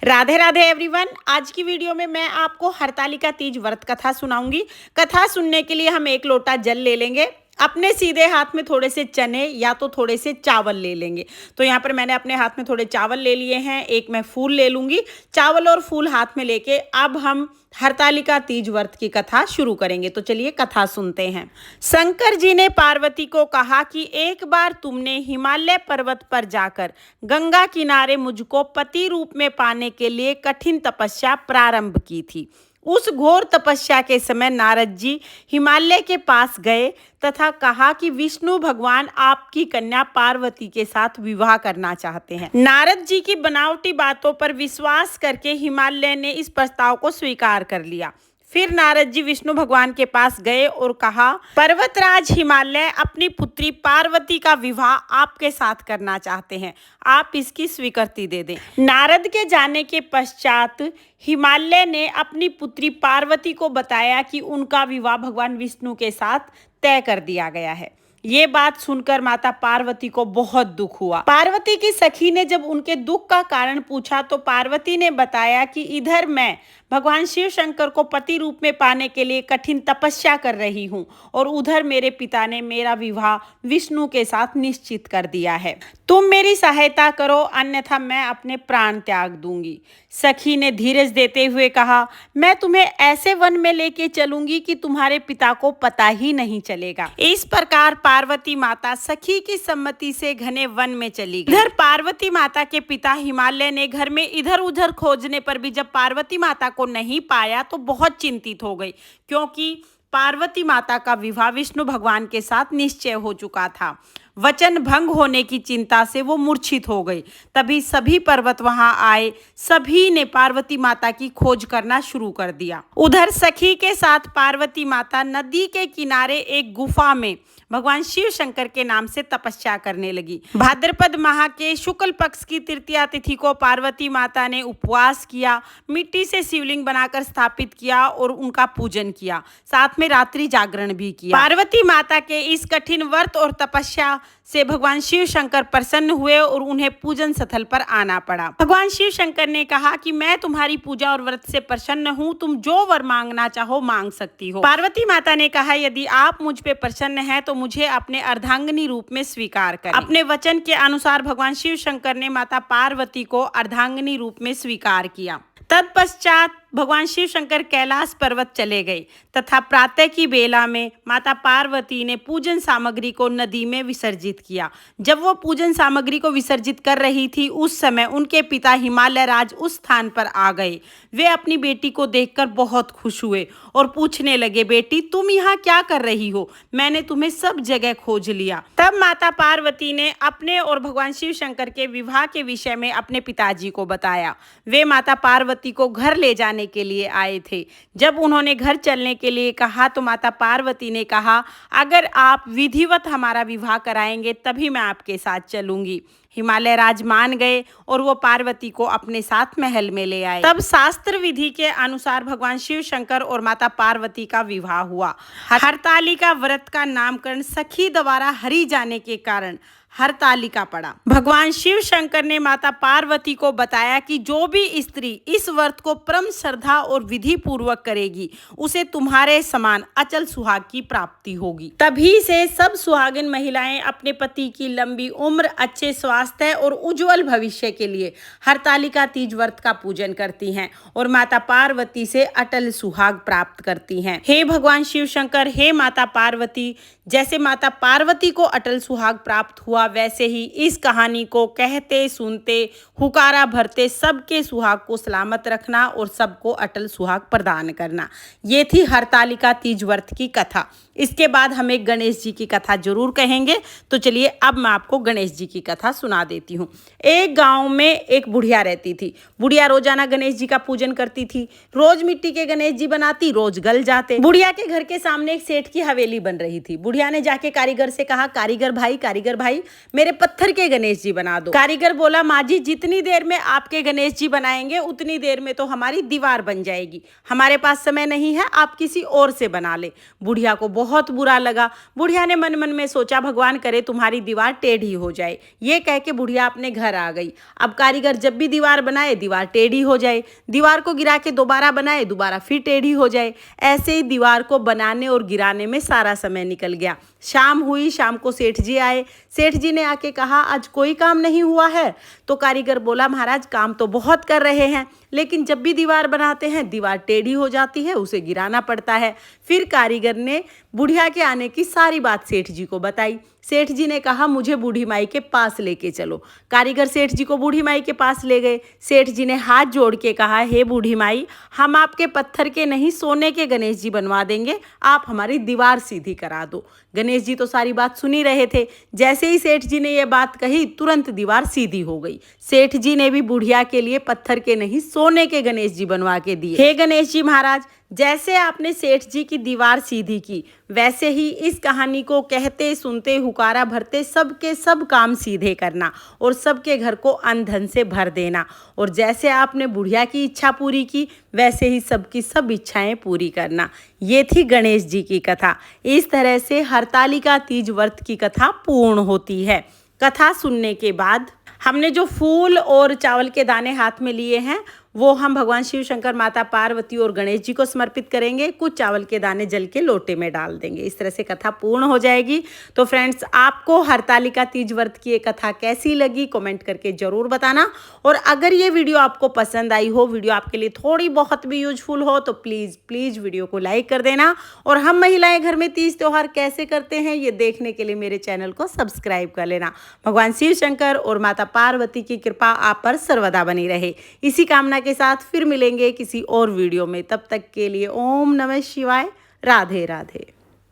Radhe Radhe everyone. आज की video में मैं आपको हरतालिका तीज व्रत कथा सुनाऊंगी। कथा सुनने के लिए हम 1 लोटा जल ले लेंगे। अपने सीधे हाथ में थोड़े से चने या तो थोड़े से चावल ले लेंगे। तो यहाँ पर मैंने अपने हाथ में थोड़े चावल ले लिए हैं। एक मैं फूल ले लूंगी। चावल और फूल हाथ में लेके अब हम हरतालिका तीज व्रत की कथा शुरू करेंगे। तो चलिए कथा सुनते हैं। शंकर जी ने पार्वती को कहा कि एक बार तुमने हिमालय पर्वत पर जाकर गंगा किनारे मुझको पति रूप में पाने के लिए कठिन तपस्या प्रारंभ की थी। उस घोर तपस्या के समय नारद जी हिमालय के पास गए तथा कहा कि विष्णु भगवान आपकी कन्या पार्वती के साथ विवाह करना चाहते हैं। नारद जी की बनावटी बातों पर विश्वास करके हिमालय ने इस प्रस्ताव को स्वीकार कर लिया। फिर नारद जी विष्णु भगवान के पास गए और कहा, पर्वतराज हिमालय अपनी पुत्री पार्वती का विवाह आपके साथ करना चाहते हैं, आप इसकी स्वीकृति दे दें। नारद के जाने के पश्चात हिमालय ने अपनी पुत्री पार्वती को बताया कि उनका विवाह भगवान विष्णु के साथ तय कर दिया गया है। ये बात सुनकर माता पार्वती को बहुत दुख हुआ। पार्वती की सखी ने जब उनके दुख का कारण पूछा तो पार्वती ने बताया कि इधर मैं भगवान शिव शंकर को पति रूप में पाने के लिए कठिन तपस्या कर रही हूँ और उधर मेरे पिता ने मेरा विवाह विष्णु के साथ निश्चित कर दिया है। तुम मेरी सहायता करो, अन्यथा मैं अपने प्राण त्याग दूंगी। सखी ने धीरज देते हुए कहा, मैं तुम्हें ऐसे वन में लेके चलूंगी कि तुम्हारे पिता को पता ही नहीं चलेगा। इस प्रकार पार्वती माता सखी की सम्मति से घने वन में चली गई। इधर पार्वती माता के पिता हिमालय ने घर में इधर उधर खोजने पर भी जब पार्वती माता को नहीं पाया तो बहुत चिंतित हो गई, क्योंकि पार्वती माता का विवाह विष्णु भगवान के साथ निश्चय हो चुका था। वचन भंग होने की चिंता से वो मूर्छित हो गई। तभी सभी पर्वत वहां आए। सभी ने पार्वती माता की खोज करना शुरू कर दिया। उधर सखी के साथ पार्वती माता नदी के किनारे एक गुफा में भगवान शिव शंकर के नाम से तपस्या करने लगी। भाद्रपद माह के शुक्ल पक्ष की तृतीया तिथि को पार्वती माता ने उपवास किया, मिट्टी से शिवलिंग बनाकर स्थापित किया और उनका पूजन किया। साथ में रात्रि जागरण भी किया। पार्वती माता के इस कठिन व्रत और तपस्या से भगवान शिव शंकर प्रसन्न हुए और उन्हें पूजन स्थल पर आना पड़ा। भगवान शिव शंकर ने कहा कि मैं तुम्हारी पूजा और व्रत से प्रसन्न हूँ, तुम जो वर मांगना चाहो मांग सकती हो। पार्वती माता ने कहा, यदि आप मुझ पे प्रसन्न हैं तो मुझे अपने अर्धांगिनी रूप में स्वीकार करें। अपने वचन के अनुसार भगवान शिव शंकर ने माता पार्वती को अर्धांगिनी रूप में स्वीकार किया। तत्पश्चात भगवान शिव शंकर कैलाश पर्वत चले गए तथा प्रातः की बेला में माता पार्वती ने पूजन सामग्री को नदी में विसर्जित किया। जब वो पूजन सामग्री को विसर्जित कर रही थी उस समय उनके पिता हिमालय राज उस स्थान पर आ गए। वे अपनी बेटी को देखकर बहुत खुश हुए और पूछने लगे, बेटी तुम यहाँ क्या कर रही हो? मैंने तुम्हें सब जगह खोज लिया। तब माता पार्वती ने अपने और भगवान शिव शंकर के विवाह के विषय में अपने पिताजी को बताया। वे माता पार्वती को घर ले जाने के लिए आए थे। जब उन्होंने घर चलने के लिए कहा तो माता पार्वती ने कहा, अगर आप विधिवत हमारा विवाह कराएंगे तभी मैं आपके साथ चलूंगी। हिमालय राज मान गए और वो पार्वती को अपने साथ महल में ले आए। तब शास्त्र विधि के अनुसार भगवान शिव शंकर और माता पार्वती का विवाह हुआ। हरतालिका व्रत का नामकरण सखी द्वारा हरि जाने के कारण हरतालिका पड़ा। भगवान शिव शंकर ने माता पार्वती को बताया कि जो भी स्त्री इस व्रत को परम श्रद्धा और विधि पूर्वक करेगी उसे तुम्हारे समान अचल सुहाग की प्राप्ति होगी। तभी से सब सुहागिन महिलाएं अपने पति की लंबी उम्र, अच्छे स्वास्थ्य और उज्जवल भविष्य के लिए हरतालिका तीज व्रत का पूजन करती हैं और माता पार्वती से अटल सुहाग प्राप्त करती हैं। हे भगवान शिव शंकर, हे माता पार्वती, जैसे माता पार्वती को अटल सुहाग प्राप्त हुआ वैसे ही इस कहानी को कहते सुनते हुकारा भरते सबके सुहाग को सलामत रखना और सबको अटल सुहाग प्रदान करना। ये थी हरतालिका तीज व्रत की कथा। इसके बाद हम एक गणेश जी की कथा जरूर कहेंगे। तो चलिए अब मैं आपको गणेश जी की कथा सुना देती हूँ। एक गांव में एक बुढ़िया रहती थी। बुढ़िया रोजाना गणेश जी का पूजन करती थी। रोज मिट्टी के गणेश जी बनाती, रोज गल जाते। बुढ़िया के घर के सामने एक सेठ की हवेली बन रही थी। बुढ़िया ने जाके कारीगर से कहा, कारीगर भाई मेरे पत्थर के गणेश जी बना दो। कारीगर बोला, माँ जी जितनी देर में आपके गणेश जी बनाएंगे उतनी देर में तो हमारी दीवार बन जाएगी, हमारे पास समय नहीं है, आप किसी और से बना ले। बुढ़िया को बहुत बुरा लगा। बुढ़िया ने मन मन में सोचा, भगवान करे तुम्हारी दीवार टेढ़ी हो जाए। ये कह के बुढ़िया अपने घर आ गई। अब कारीगर जब भी दीवार बनाए दीवार टेढ़ी हो जाए, दीवार को गिरा के दोबारा बनाए दोबारा फिर टेढ़ी हो जाए। ऐसे ही दीवार को बनाने और गिराने में सारा समय निकल गया। शाम हुई, शाम को सेठ जी आए। सेठ जी ने आके कहा आज कोई काम नहीं हुआ है? तो कारीगर बोला महाराज काम तो बहुत कर रहे हैं, लेकिन जब भी दीवार बनाते हैं दीवार टेढ़ी हो जाती है, उसे गिराना पड़ता है। फिर कारीगर ने बुढ़िया के आने की सारी बात सेठ जी को बताई। सेठ जी ने कहा मुझे बूढ़ी माई के पास लेके चलो। कारीगर सेठ जी को बूढ़ी माई के पास ले गए। सेठ जी ने हाथ जोड़ के कहा हे बूढ़ी माई, हम आपके पत्थर के नहीं सोने के गणेश जी बनवा देंगे, आप हमारी दीवार सीधी करा दो। गणेश जी तो सारी बात सुन ही रहे थे। जैसे ही सेठ जी ने यह बात कही तुरंत दीवार सीधी हो गई। सेठ जी ने भी बुढ़िया के लिए पत्थर के नहीं सोने के गणेश जी बनवा के दिए। हे गणेश जी महाराज, जैसे आपने सेठ जी की दीवार सीधी की, वैसे ही इस कहानी को कहते सुनते हुकारा भरते सबके सब काम सीधे करना और सबके घर को अन्न धन से भर देना। और जैसे आपने बुढ़िया की इच्छा पूरी की, वैसे ही सबकी सब इच्छाएं पूरी करना। ये थी गणेश जी की कथा। इस तरह से हरतालिका तीज व्रत की कथा पूर्ण होती है। कथा सुनने के बाद हमने जो फूल और चावल के दाने हाथ में लिए हैं वो हम भगवान शिव शंकर, माता पार्वती और गणेश जी को समर्पित करेंगे। कुछ चावल के दाने जल के लोटे में डाल देंगे। इस तरह से कथा पूर्ण हो जाएगी। तो फ्रेंड्स, आपको हरतालिका तीज व्रत की ये कथा कैसी लगी कमेंट करके ज़रूर बताना। और अगर ये वीडियो आपको पसंद आई हो, वीडियो आपके लिए थोड़ी बहुत भी यूजफुल हो, तो प्लीज़ वीडियो को लाइक कर देना। और हम महिलाएं घर में तीज त्यौहार कैसे करते हैं ये देखने के लिए मेरे चैनल को सब्सक्राइब कर लेना। भगवान शिव शंकर और माता पार्वती की कृपा आप पर सर्वदा बनी रहे। इसी कामना के साथ फिर मिलेंगे किसी और वीडियो में। तब तक के लिए ओम नमः शिवाय। राधे राधे।